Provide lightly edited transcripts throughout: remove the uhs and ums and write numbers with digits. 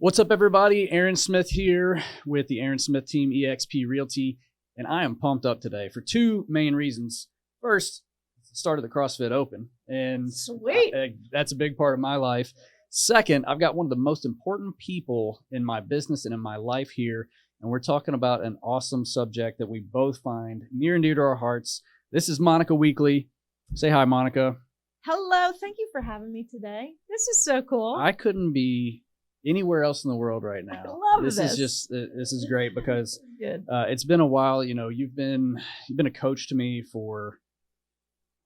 What's up, everybody? Aaron Smith here with the Aaron Smith team, eXp Realty, and I am pumped up today for two main reasons. First, it's the start of the CrossFit Open, and Sweet. That's a big part of my life. Second, I've got one of the most important people in my business and in my life here, and we're talking about an awesome subject that we both find near and dear to our hearts. This is Monica Weekly. Say hi, Monica. Hello. Thank you for having me today. This is so cool. I couldn't be anywhere else in the world right now. I love this. This is great because Good. it's been a while. You know, you've been a coach to me for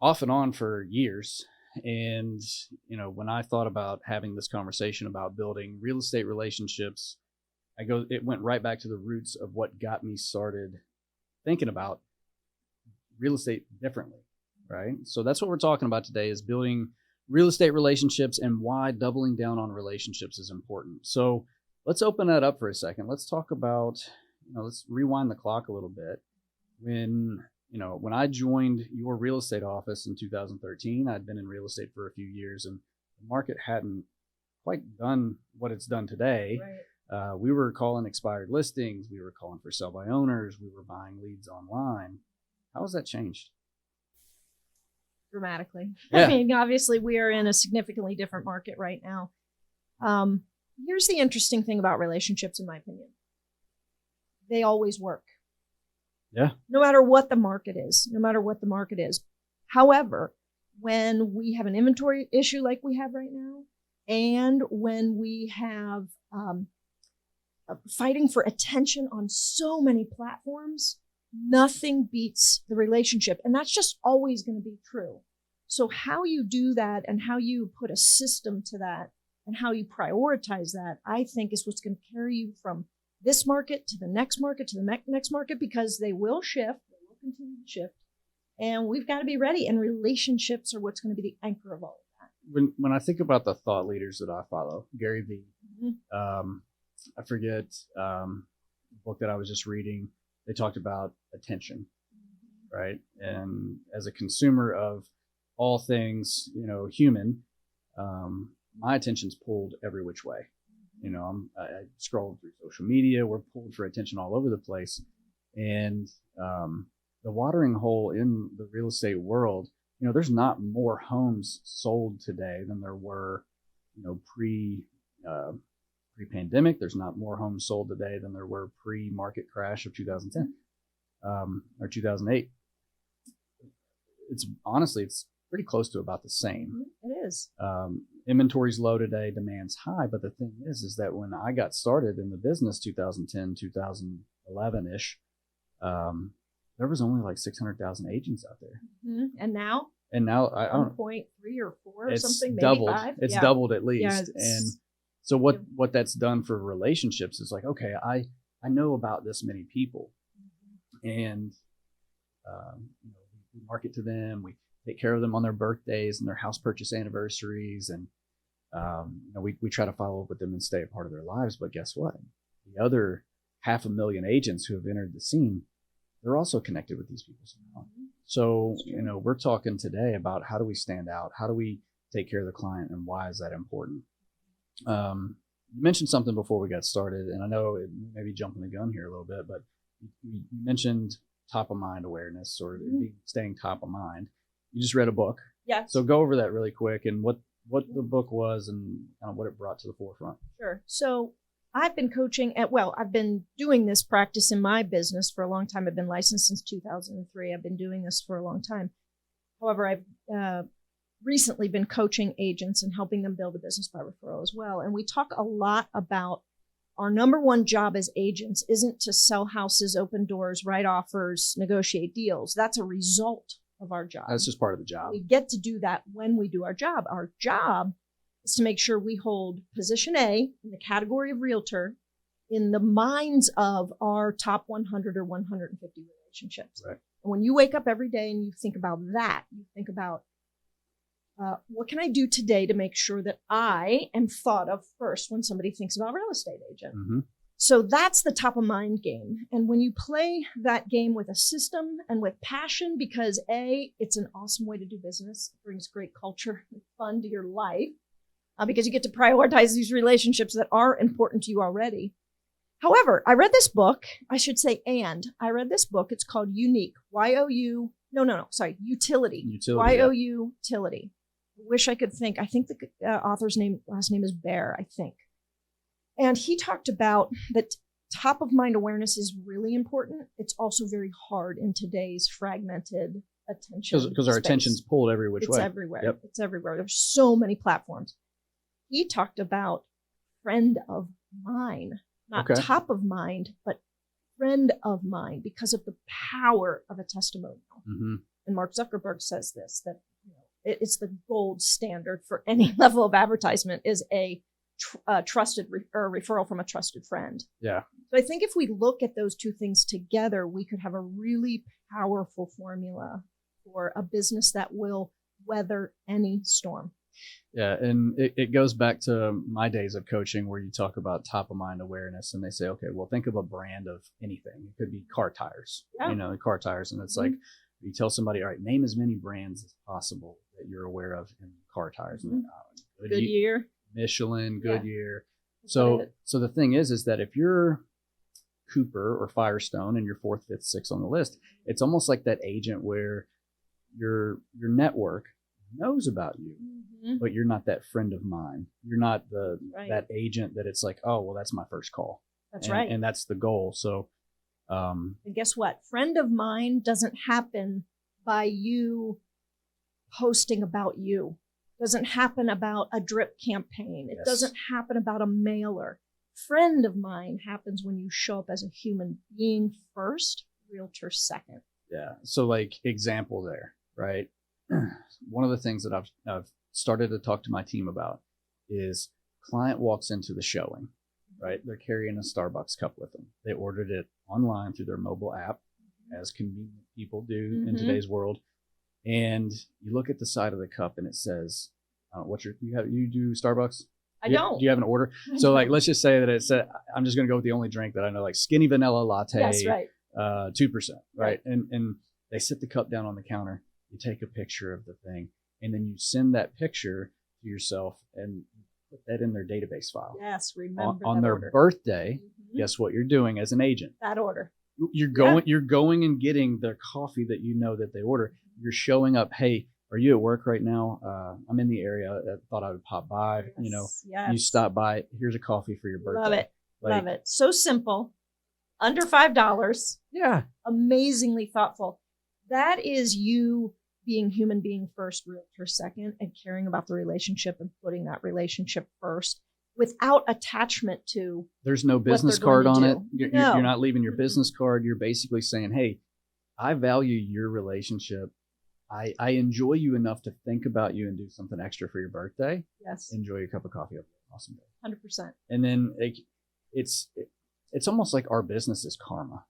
off and on for years. And, you know, when I thought about having this conversation about building real estate relationships, it went right back to the roots of what got me started thinking about real estate differently. Right. So that's what we're talking about today, is building real estate relationships and why doubling down on relationships is important. So let's open that up for a second. Let's talk about, let's rewind the clock a little bit. When I joined your real estate office in 2013, I'd been in real estate for a few years and the market hadn't quite done what it's done today. Right. We were calling expired listings. We were calling for sell by owners. We were buying leads online. How has that changed? Dramatically. Yeah. I mean, obviously we are in a significantly different market right now. Here's the interesting thing about relationships, in my opinion. They always work. Yeah. No matter what the market is. However, when we have an inventory issue like we have right now, and when we have fighting for attention on so many platforms, nothing beats the relationship. And that's just always going to be true. So how you do that and how you put a system to that and how you prioritize that, I think is what's going to carry you from this market to the next market to the next market, because they will shift. They will continue to shift. And we've got to be ready. And relationships are what's going to be the anchor of all of that. When I think about the thought leaders that I follow, Gary Vee, I forget the book that I was just reading. They talked about attention, right? And as a consumer of all things, human, my attention's pulled every which way. I scroll through social media. We're pulled for attention all over the place. And the watering hole in the real estate world, there's not more homes sold today than there were, pre-pandemic. There's not more homes sold today than there were pre-market crash of 2010 or 2008. It's pretty close to about the same. It is. Inventory's low today, demand's high. But the thing is that when I got started in the business 2010, 2011-ish, there was only like 600,000 agents out there. Mm-hmm. And now I don't 1.3 or 4 or it's something, maybe doubled. 5. It's doubled at least. Yeah, and so what that's done for relationships is like, okay, I know about this many people, and we market to them. We take care of them on their birthdays and their house purchase anniversaries, and we try to follow up with them and stay a part of their lives. But guess what? The other 500,000 agents who have entered the scene, they're also connected with these people somehow. So we're talking today about how do we stand out? How do we take care of the client, and why is that important? You mentioned something before we got started, and I know it may be jumping the gun here a little bit, but you mentioned top of mind awareness, or staying top of mind. You just read a book. Yes. So go over that really quick and what the book was and kind of what it brought to the forefront. Sure. So I've been I've been doing this practice in my business for a long time. I've been licensed since 2003. I've been doing this for a long time. However, I've recently been coaching agents and helping them build a business by referral as well. And we talk a lot about our number one job as agents isn't to sell houses, open doors, write offers, negotiate deals. That's a result of our job. That's just part of the job. We get to do that when we do our job. Our job is to make sure we hold position A in the category of realtor in the minds of our top 100 or 150 relationships. Right. And when you wake up every day and you think about that, you think about what can I do today to make sure that I am thought of first when somebody thinks about real estate agent? Mm-hmm. So that's the top of mind game. And when you play that game with a system and with passion, because A, it's an awesome way to do business, it brings great culture and fun to your life. because you get to prioritize these relationships that are important to you already. However, I read this book. I should say, I read this book. It's called Unique. Utility. Utility. Utility. Wish I could think. I think the author's last name is Bear, I think. And he talked about that top of mind awareness is really important. It's also very hard in today's fragmented attention. Because our attention's pulled every which way. It's everywhere. Yep. It's everywhere. There's so many platforms. He talked about friend of mine, not top of mind, but friend of mine, because of the power of a testimonial. Mm-hmm. And Mark Zuckerberg says this, that it's the gold standard for any level of advertisement is a trusted referral from a trusted friend. Yeah. So I think if we look at those two things together, we could have a really powerful formula for a business that will weather any storm. Yeah. And it goes back to my days of coaching where you talk about top of mind awareness and they say, okay, well, think of a brand of anything. It could be car tires, car tires. And it's like, you tell somebody, all right, name as many brands as possible that you're aware of in car tires. Mm-hmm. Goodyear. Michelin, Goodyear. So the thing is that if you're Cooper or Firestone and you're 4th, 5th, 6th on the list, it's almost like that agent where your network knows about you, but you're not that friend of mine. You're not that agent that it's like, oh, well, that's my first call. That's right. And that's the goal. So, and guess what? Friend of mine doesn't happen by you posting about you. Doesn't happen about a drip campaign. It doesn't happen about a mailer. Friend of mine happens when you show up as a human being first, realtor second. Yeah. So like example there, right? One of the things that I've started to talk to my team about is client walks into the showing, right? They're carrying a Starbucks cup with them. They ordered it online through their mobile app, as convenient people do in today's world. And you look at the side of the cup and it says, you do Starbucks? I don't. Do you have an order? So like, let's just say that it said, I'm just going to go with the only drink that I know, like skinny vanilla latte, yes, right. 2%, right? And they sit the cup down on the counter. You take a picture of the thing and then you send that picture to yourself and put that in their database file. Yes. Remember on their birthday. Guess what you're doing as an agent? That order. You're going and getting the coffee that you know that they order. You're showing up. Hey, are you at work right now? I'm in the area. I thought I would pop by. Yes. You stop by. Here's a coffee for your birthday. Love it. Love it. So simple. Under $5. Yeah. Amazingly thoughtful. That is you being human being first, realtor second, and caring about the relationship and putting that relationship first without attachment to. There's no business card on it. You're not leaving your business card. You're basically saying, hey, I value your relationship. I enjoy you enough to think about you and do something extra for your birthday. Yes. Enjoy your cup of coffee. Awesome day. 100%. And then it's almost like our business is karma.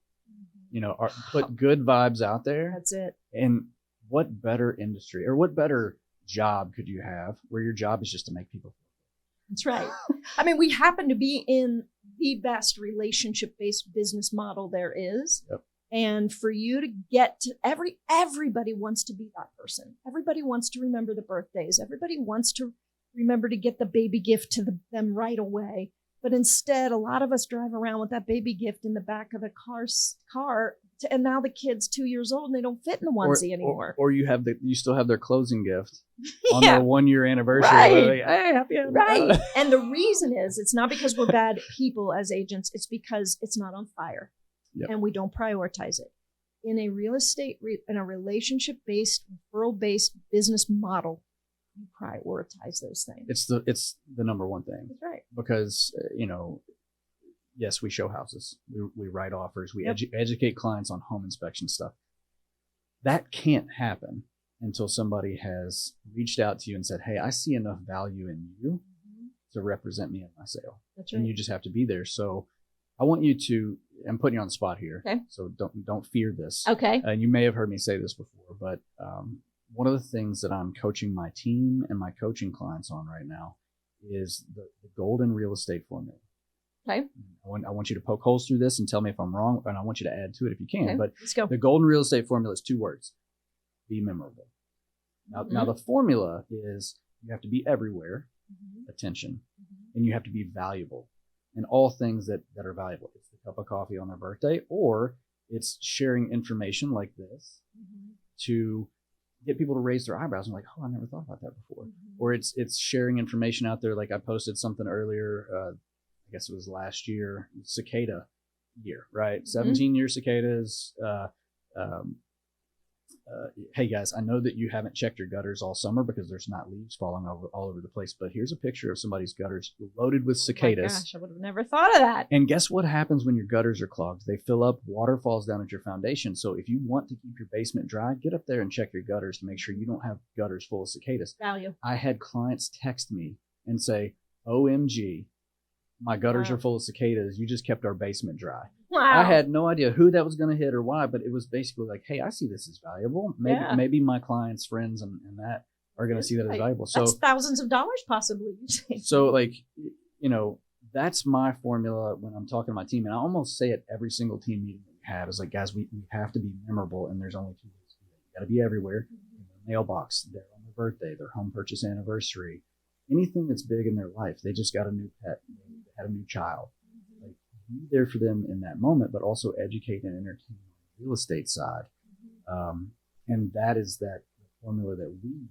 Put good vibes out there. That's it. And what better industry or what better job could you have where your job is just to make people feel good? That's right. I mean, we happen to be in the best relationship-based business model there is. Yep. And for you to get to everybody wants to be that person. Everybody wants to remember the birthdays. Everybody wants to remember to get the baby gift to them right away. But instead, a lot of us drive around with that baby gift in the back of the car, and now the kid's 2 years old and they don't fit in the onesie anymore. Or you still have their closing gift on their 1 year anniversary. Right. Like, hey, happy anniversary. Right. And the reason is it's not because we're bad people as agents. It's because it's not on fire. Yep. And we don't prioritize it. In a real estate, in a relationship-based, referral-based business model, you prioritize those things. It's the number one thing. That's right. Because, yes, we show houses. We write offers. We educate clients on home inspection stuff. That can't happen until somebody has reached out to you and said, hey, I see enough value in you to represent me in my sale. That's right. And you just have to be there. So I want you to, I'm putting you on the spot here. Okay. So don't fear this. Okay. And you may have heard me say this before, but one of the things that I'm coaching my team and my coaching clients on right now is the golden real estate formula. Okay. I want you to poke holes through this and tell me if I'm wrong, and I want you to add to it if you can. Okay, but let's go. The golden real estate formula is 2 words: be memorable. Now the formula is you have to be everywhere attention, and you have to be valuable. And all things that are valuable. It's the cup of coffee on their birthday, or it's sharing information like this to get people to raise their eyebrows and like, oh, I never thought about that before. Or it's sharing information out there. Like I posted something earlier, I guess it was last year, cicada year, right? 17-year cicadas. Hey guys, I know that you haven't checked your gutters all summer because there's not leaves falling all over the place, but here's a picture of somebody's gutters loaded with cicadas. Oh my gosh, I would have never thought of that. And guess what happens when your gutters are clogged? They fill up, water falls down at your foundation. So if you want to keep your basement dry, get up there and check your gutters to make sure you don't have gutters full of cicadas. Value. I had clients text me and say, OMG, my gutters are full of cicadas. You just kept our basement dry. Wow. I had no idea who that was going to hit or why, but it was basically like, hey, I see this as valuable. Maybe my clients, friends, and that are going to see that as valuable. So that's thousands of dollars possibly. So like, that's my formula when I'm talking to my team. And I almost say it every single team meeting that we have is like, guys, we have to be memorable. And there's only 2 ways to do it. You got to be everywhere. In their mailbox, they're on their birthday, their home purchase anniversary, anything that's big in their life. They just got a new pet. They had a new child. Be there for them in that moment, but also educate and entertain on the real estate side. And that is that formula that we use.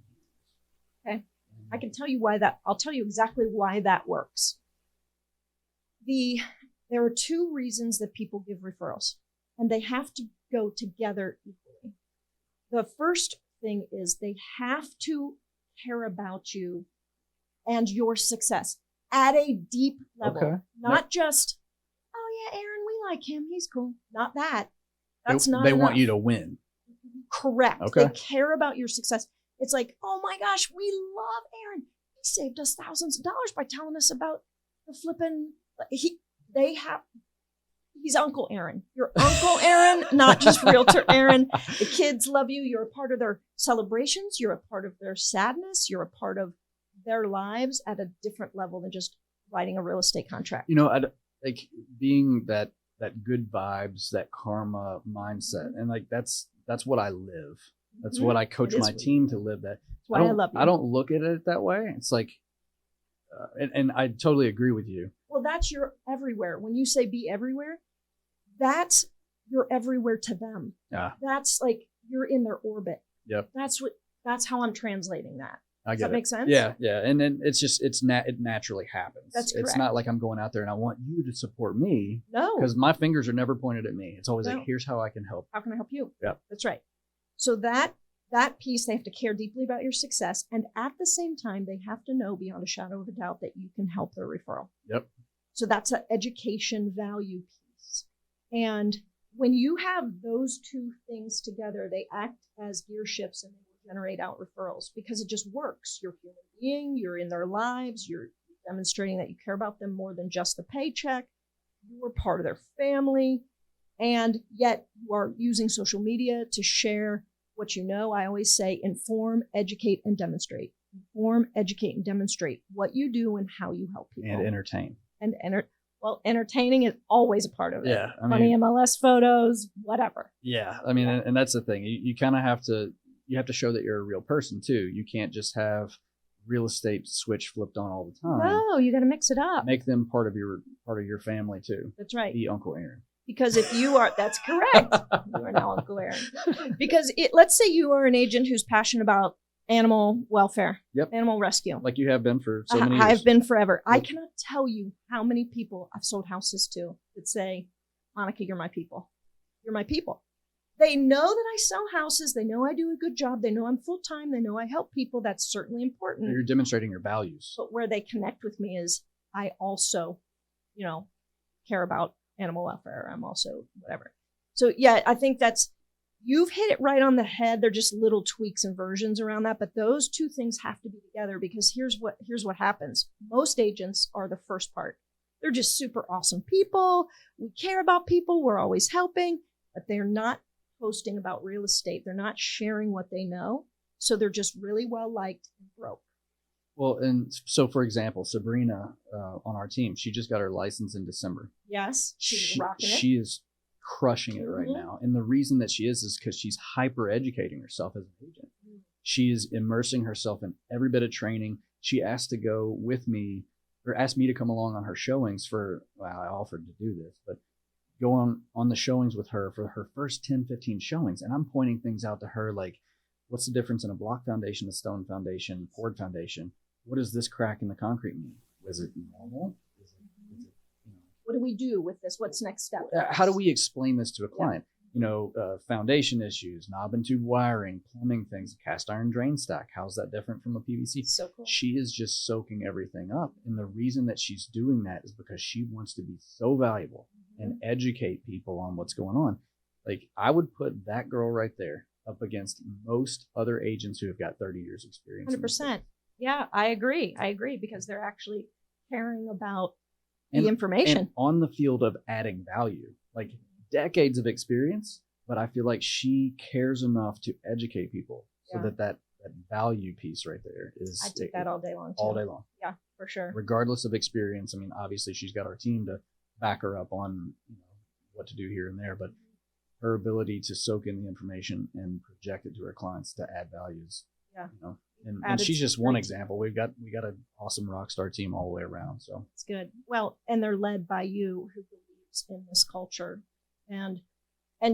Okay. I can tell you why that, I'll tell you exactly why that works. There are 2 reasons that people give referrals, and they have to go together equally. The first thing is they have to care about you and your success at a deep level, not just, oh yeah, Aaron, we like him, he's cool. Not that. That's not They enough. want you to win. Correct. Okay. They care about your success. It's like, oh my gosh, we love Aaron. He saved us thousands of dollars by telling us about the flipping. He's Uncle Aaron. You're Uncle Aaron, not just Realtor Aaron. The kids love you. You're a part of their celebrations. You're a part of their sadness. You're a part of their lives at a different level than just writing a real estate contract. Like being that good vibes, that karma mindset, and like that's what I live. That's what I coach my team to live. That's why I love you. I don't look at it that way. It's like, and I totally agree with you. Well, that's your everywhere. When you say be everywhere, that's you're everywhere to them. Yeah. That's like you're in their orbit. Yep. That's how I'm translating that. Does that make sense? Yeah. And then it naturally happens. That's correct. It's not like I'm going out there and I want you to support me. No. Because my fingers are never pointed at me. It's always like, here's how I can help. How can I help you? Yep. That's right. So that piece, they have to care deeply about your success. And at the same time, they have to know beyond a shadow of a doubt that you can help their referral. Yep. So that's an education value piece. And when you have those 2 things together, they act as gear shifts and they will generate out referrals because it just works. You're a human being, you're in their lives, you're demonstrating that you care about them more than just the paycheck. You are part of their family. And yet you are using social media to share what you know. I always say inform, educate, and demonstrate. Inform, educate, and demonstrate what you do and how you help people. And entertain. Entertaining is always a part of it. Yeah. Funny MLS photos, whatever. Yeah. I mean, and that's the thing. You kind of have to show that you're a real person too. You can't just have real estate switch flipped on all the time. No, you got to mix it up. Make them part of your family too. That's right. Be Uncle Aaron. Because if you are, that's correct. You are now Uncle Aaron. Because let's say you are an agent who's passionate about animal welfare, animal rescue. Like you have been for so many years. I've been forever. Yep. I cannot tell you how many people I've sold houses to that say, Monica, you're my people. You're my people. They know that I sell houses. They know I do a good job. They know I'm full-time. They know I help people. That's certainly important. You're demonstrating your values. But where they connect with me is I also, care about animal welfare. I'm also whatever. So yeah, I think you've hit it right on the head. They're just little tweaks and versions around that. But those 2 things have to be together because here's what happens. Most agents are the first part. They're just super awesome people. We care about people. We're always helping, but they're not posting about real estate. They're not sharing what they know. So they're just really well liked and broke. Well, and so for example, Sabrina on our team, she just got her license in December. Yes, she's rocking it. She is crushing it right now. And the reason that she is because she's hyper educating herself as an agent. She is immersing herself in every bit of training. she asked to go with me, or asked me to come along on her showings I offered to do this, but go on the showings with her for her first 10, 15 showings. And I'm pointing things out to her like, what's the difference in a block foundation, a stone foundation, poured foundation? What does this crack in the concrete mean? Is it normal? Is it what do we do with this? What's next step? how do we explain this to a client? Foundation issues, knob and tube wiring, plumbing things, cast iron drain stack. How's that different from a PVC? So cool. She is just soaking everything up. And the reason that she's doing that is because she wants to be so valuable and educate people on what's going on. Like, I would put that girl right there up against most other agents who have got 30 years experience. 100%. Yeah, I agree. Because they're actually caring about the information. And on the field of adding value, like decades of experience, but I feel like she cares enough to educate people so that value piece right there is. I take that all day long too. All day long. Yeah, for sure. Regardless of experience. I mean, obviously she's got our team to back her up on what to do here and there, but her ability to soak in the information and project it to her clients to add values. Yeah. And she's just one example. We got an awesome rock star team all the way around. So it's good. Well, and they're led by you, who believes in this culture, and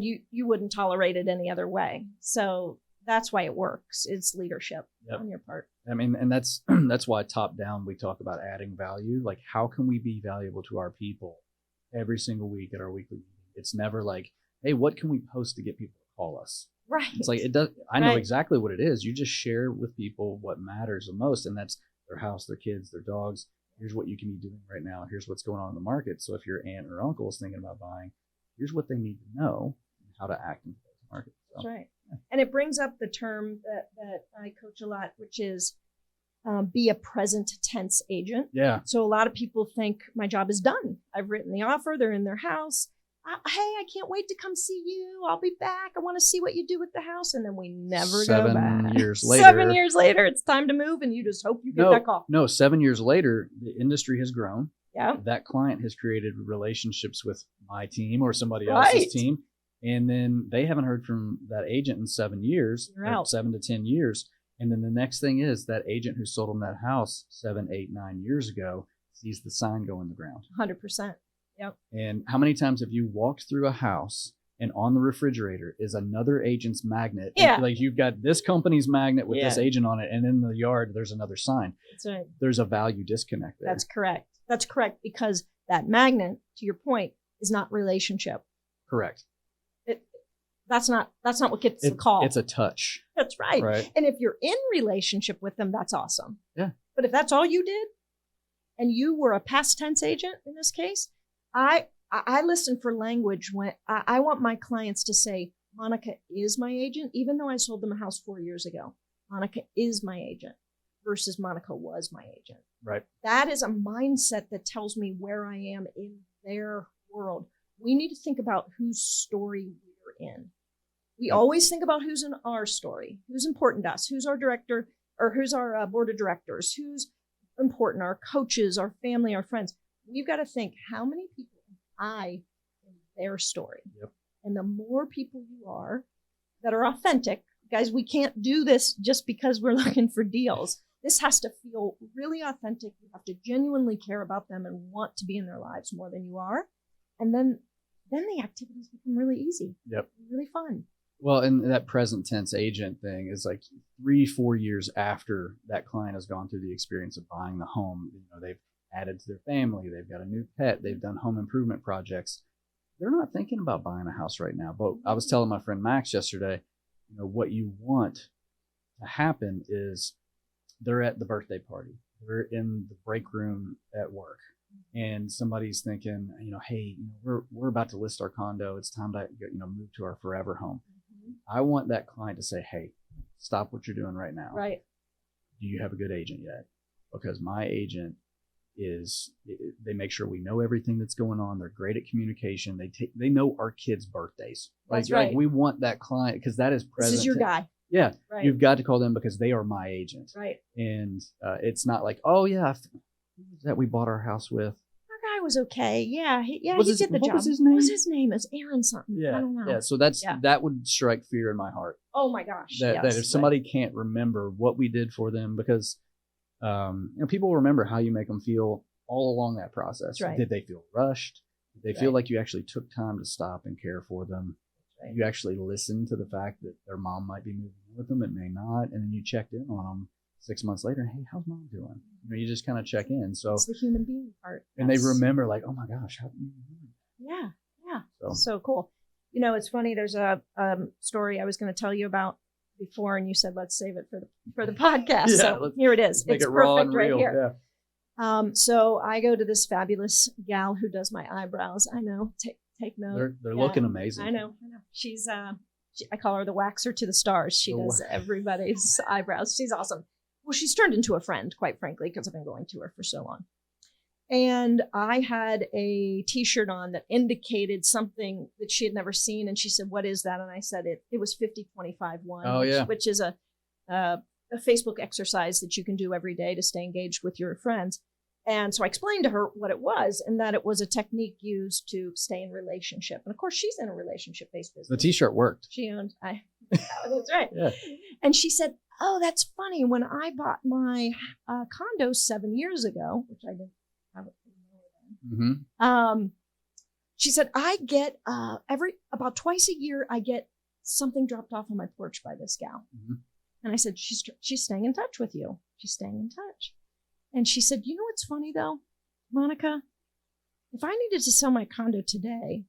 you wouldn't tolerate it any other way. So that's why it works. It's leadership on your part. I mean, and that's why top down we talk about adding value. Like, how can we be valuable to our people every single week at our weekly meeting? It's never like, hey, what can we post to get people to call us? Right. It's like, it does. I know exactly what it is. You just share with people what matters the most, and that's their house, their kids, their dogs. Here's what you can be doing right now. Here's what's going on in the market. So if your aunt or uncle is thinking about buying, here's what they need to know and how to act in the market. So, that's right. Yeah. And it brings up the term that I coach a lot, which is be a present tense agent. Yeah. So a lot of people think my job is done. I've written the offer. They're in their house. Hey, I can't wait to come see you. I'll be back. I want to see what you do with the house. And then we never go back. 7 years later. 7 years later, it's time to move, and you just hope you get that call. No, 7 years later, the industry has grown. Yeah. That client has created relationships with my team or somebody else's team. And then they haven't heard from that agent in 7 years, You're out. 7 to 10 years. And then the next thing is that agent who sold them that house 7, 8, 9 years ago sees the sign go in the ground. 100%. Yep. And how many times have you walked through a house and on the refrigerator is another agent's magnet? Yeah. Like, you've got this company's magnet with this agent on it, and in the yard there's another sign. That's right. There's a value disconnect there. That's correct. That's correct, because that magnet, to your point, is not relationship. Correct. That's not what gets the call. It's a touch. That's right. Right. And if you're in relationship with them, that's awesome. Yeah. But if that's all you did, and you were a past tense agent in this case, I listen for language when I want my clients to say, Monica is my agent, even though I sold them a house 4 years ago. Monica is my agent versus Monica was my agent. Right. That is a mindset that tells me where I am in their world. We need to think about whose story we're in. We always think about who's in our story, who's important to us, who's our director, or who's our board of directors, who's important, our coaches, our family, our friends. We've got to think, how many people am I in their story? Yep. And the more people you are that are authentic, guys, we can't do this just because we're looking for deals. This has to feel really authentic. You have to genuinely care about them and want to be in their lives more than you are. And then the activities become really easy. Yep. Really fun. Well, and that present tense agent thing is like 3-4 years after that client has gone through the experience of buying the home. They've added to their family. They've got a new pet. They've done home improvement projects. They're not thinking about buying a house right now. But I was telling my friend Max yesterday, what you want to happen is they're at the birthday party. They're in the break room at work. And somebody's thinking, hey, we're about to list our condo. It's time to move to our forever home. I want that client to say, hey, stop what you're doing right now. Right. Do you have a good agent yet? Because my agent they make sure we know everything that's going on. They're great at communication. They know our kids' birthdays. That's right. Like, we want that client because that is present. This is your guy. Yeah. Right. You've got to call them because they are my agent. Right. And it's not like, oh yeah, that we bought our house with. Our guy was okay. Yeah. He did the job. What was his name? What was his name? It's Aaron something. Yeah. I don't know. Yeah. So that would strike fear in my heart. Oh my gosh. That if somebody can't remember what we did for them, because People will remember how you make them feel all along that process. That's right. Did they feel rushed? Did they That's feel right. like you actually took time to stop and care for them? Right. You actually listened to the fact that their mom might be moving in with them, it may not, and then you checked in on them 6 months later. Hey, how's mom doing? You just kind of check in. So it's the human being part, and they remember, like, oh my gosh, how you doing? Yeah. So Cool. It's funny. There's a story I was going to tell you about before, and you said let's save it for the podcast. Yeah, so here it is. Make It's it raw perfect and right real. here. Yeah. So I go to this fabulous gal who does my eyebrows. I know. Take note. They're looking amazing. I know. She's I call her the waxer to the stars. She does everybody's eyebrows. She's awesome. Well, she's turned into a friend, quite frankly, because I've been going to her for so long. And I had a T-shirt on that indicated something that she had never seen. And she said, "What is that?" And I said, it was 50-25-1, which is a Facebook exercise that you can do every day to stay engaged with your friends. And so I explained to her what it was, and that it was a technique used to stay in relationship. And of course, she's in a relationship-based business. The T-shirt worked. She owned. That's right. Yeah. And she said, "Oh, that's funny. When I bought my condo 7 years ago, which I didn't have it mm-hmm. She said, I get about twice a year, I get something dropped off on my porch by this gal." Mm-hmm. And I said, she's staying in touch with you. She's staying in touch. And she said, "You know what's funny though, Monica? If I needed to sell my condo today,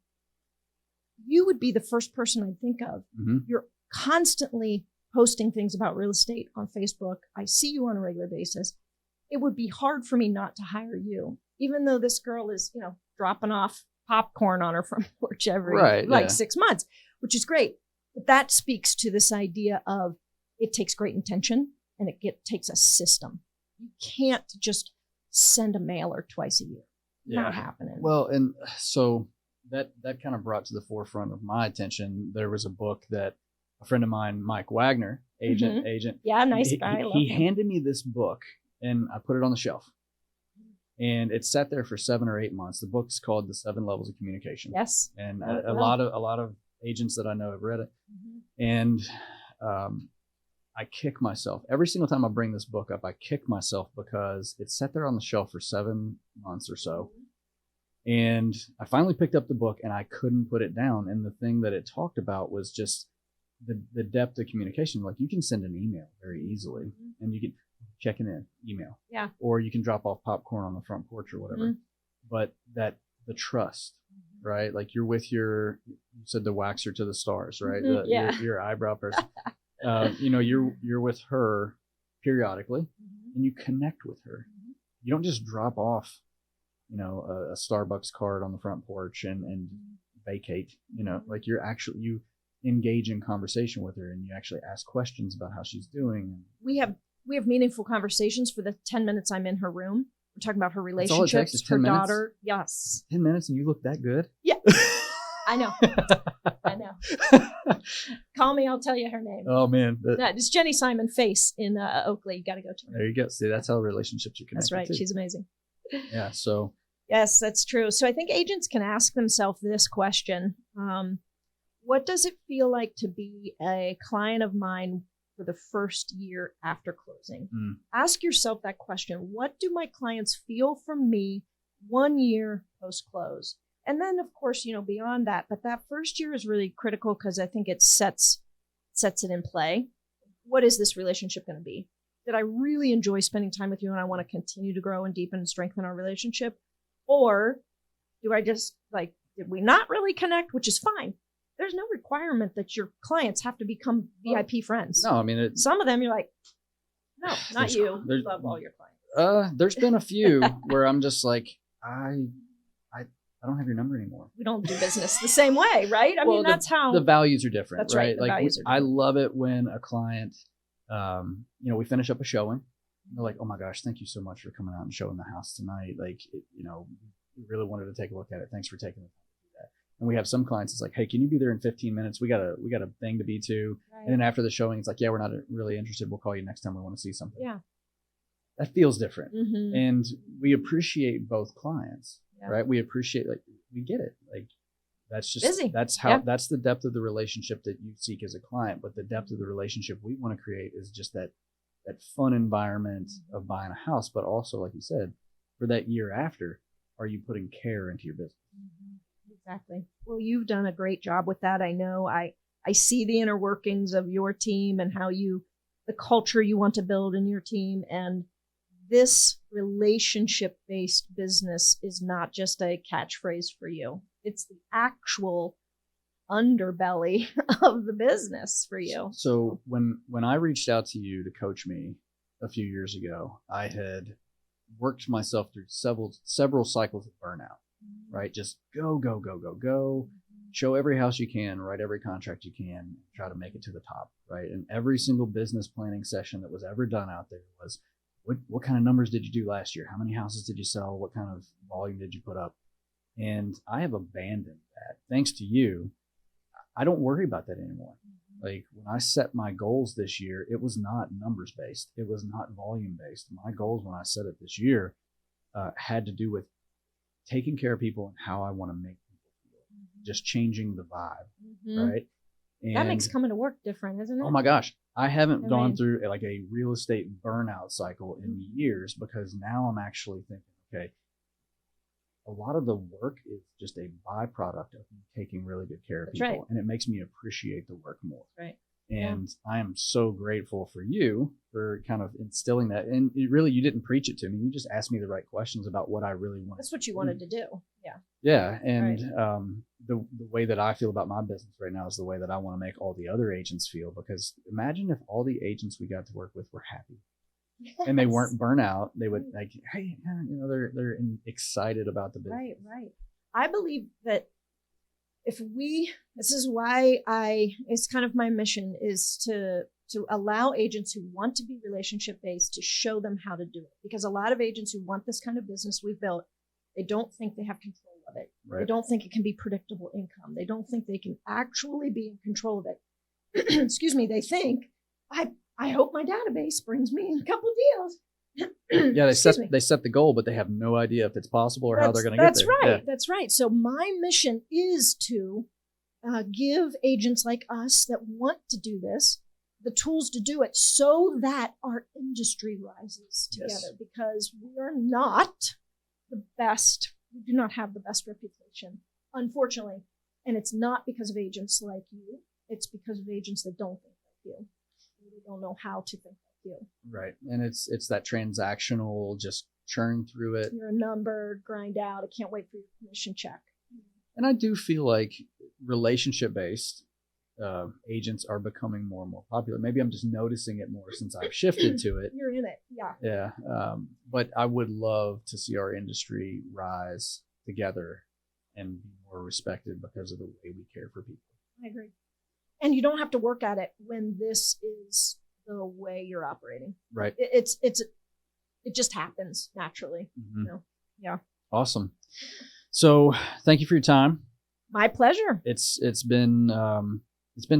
you would be the first person I'd think of. Mm-hmm. You're constantly posting things about real estate on Facebook. I see you on a regular basis. It would be hard for me not to hire you, even though this girl is, dropping off popcorn on her front porch every 6 months, which is great. But that speaks to this idea of it takes great intention and it takes a system. You can't just send a mailer twice a year. Not happening. Well, and so that kind of brought to the forefront of my attention. There was a book that a friend of mine, Mike Wagner, agent. Yeah, nice guy. He handed me this book, and I put it on the shelf. And it sat there for 7 or 8 months. The book's called The 7 Levels of Communication. Yes. And a lot of agents that I know have read it. Mm-hmm. And I kick myself. Every single time I bring this book up, I kick myself because it sat there on the shelf for 7 months or so. And I finally picked up the book and I couldn't put it down. And the thing that it talked about was just the depth of communication. Like, you can send an email very easily, mm-hmm. and you can check in email. Yeah. Or you can drop off popcorn on the front porch or whatever. Mm-hmm. But the trust, mm-hmm. right? Like, you're with you said the waxer to the stars, right? Mm-hmm. Your eyebrow person. You're with her periodically, mm-hmm. and you connect with her. Mm-hmm. You don't just drop off, a Starbucks card on the front porch and vacate. Like, you engage in conversation with her, and you actually ask questions about how she's doing. We have meaningful conversations for the 10 minutes I'm in her room. We're talking about her relationships, all it takes is 10 minutes? Daughter. Yes. 10 minutes and you look that good? Yeah. I know. Call me. I'll tell you her name. Oh, man. It's Jenny Simon Face in Oakley. You got to go to her. There you go. See, that's how relationships are connected. That's right. Too. She's amazing. Yeah. So. Yes, that's true. So I think agents can ask themselves this question. What does it feel like to be a client of mine for the first year after closing? Ask yourself that question. What do my clients feel from me 1 year post-close? And then, of course, beyond that, but that first year is really critical because I think it sets it in play. What is this relationship going to be? Did I really enjoy spending time with you and I want to continue to grow and deepen and strengthen our relationship? Or do I just did we not really connect, which is fine. There's no requirement that your clients have to become VIP friends. No, I mean, some of them you're like, no, not you. You love all your clients. There's been a few where I'm just like, I don't have your number anymore. We don't do business the same way, right? I mean, that's how the values are different. That's right. Like, I love it when a client, we finish up a showing. They're like, "Oh my gosh, thank you so much for coming out and showing the house tonight. Like, we really wanted to take a look at it. Thanks for taking the time to do that." And we have some clients, it's like, "Hey, can you be there in 15 minutes? We got a thing to be to." Right. And then after the showing, it's like, "Yeah, we're not really interested. We'll call you next time we want to see something." Yeah. That feels different. Mm-hmm. And we appreciate both clients, right? We appreciate, we get it. Like, that's just, busy. That's how, that's the depth of the relationship that you seek as a client. But the depth of the relationship we want to create is just that fun environment of buying a house, but also, like you said, for that year after, are you putting care into your business? Exactly. Well, you've done a great job with that. I know I see the inner workings of your team and how the culture you want to build in your team. And this relationship-based business is not just a catchphrase for you. It's the actual underbelly of the business for you. So when I reached out to you to coach me a few years ago, I had worked myself through several cycles of burnout, right? Just go, show every house you can, write every contract you can, try to make it to the top, right? And every single business planning session that was ever done out there was, what kind of numbers did you do last year? How many houses did you sell? What kind of volume did you put up? And I have abandoned that. Thanks to you, I don't worry about that anymore. Like when I set my goals this year, it was not numbers based. It was not volume based. My goals when I set it this year had to do with taking care of people and how I want to make people feel, just changing the vibe, right? And that makes coming to work different, isn't it? Oh my gosh. I haven't gone through like a real estate burnout cycle in years, because now I'm actually thinking, okay, a lot of the work is just a byproduct of taking really good care of people. Right. And it makes me appreciate the work more. Right. And I am so grateful for you for kind of instilling that. And you didn't preach it to me. You just asked me the right questions about what I really wanted. That's what you wanted to do. Yeah. Yeah. And the way that I feel about my business right now is the way that I want to make all the other agents feel. Because imagine if all the agents we got to work with were happy. Yes. And they weren't burnout. They would like, hey, they're excited about the business. Right. I believe that this is why it's kind of my mission is to allow agents who want to be relationship based to show them how to do it. Because a lot of agents who want this kind of business we've built, they don't think they have control of it. Right. They don't think it can be predictable income. They don't think they can actually be in control of it. Excuse me. They think, I hope my database brings me a couple deals. Yeah, they set the goal, but they have no idea if it's possible or how they're going to get there. That's right. Yeah. That's right. So my mission is to give agents like us that want to do this the tools to do it so that our industry rises together. Yes. Because we are not the best. We do not have the best reputation, unfortunately. And it's not because of agents like you. It's because of agents that don't think like you. They don't know how to think like you. Right. And it's that transactional, just churn through it. You're a number, grind out. I can't wait for your commission check. And I do feel like relationship-based agents are becoming more and more popular. Maybe I'm just noticing it more since I've shifted to it. You're in it. Yeah. Yeah. But I would love to see our industry rise together and be more respected because of the way we care for people. I agree. And you don't have to work at it when this is the way you're operating. Right. It just happens naturally. Mm-hmm. Yeah. Awesome. So thank you for your time. My pleasure. It's been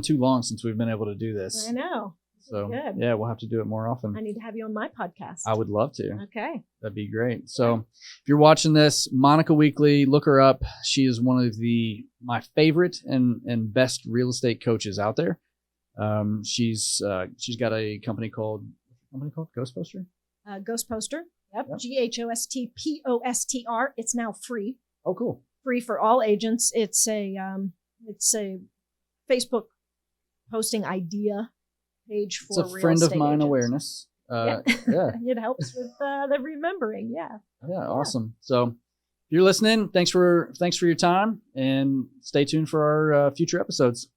too long since we've been able to do this. I know. So good. Yeah, we'll have to do it more often. I need to have you on my podcast. I would love to. Okay. That'd be great. So if you're watching this, Monica Weekly, look her up. She is one of my favorite and best real estate coaches out there. She's got a company called Ghost Poster? Ghost Poster. Yep. GHOSTPOSTR. It's now free. Oh, cool. Free for all agents. It's a Facebook posting idea page for real estate. It's a friend of mine agents. Awareness. Yeah. It helps with the remembering. Yeah. Yeah. Awesome. So if you're listening, thanks for your time, and stay tuned for our future episodes.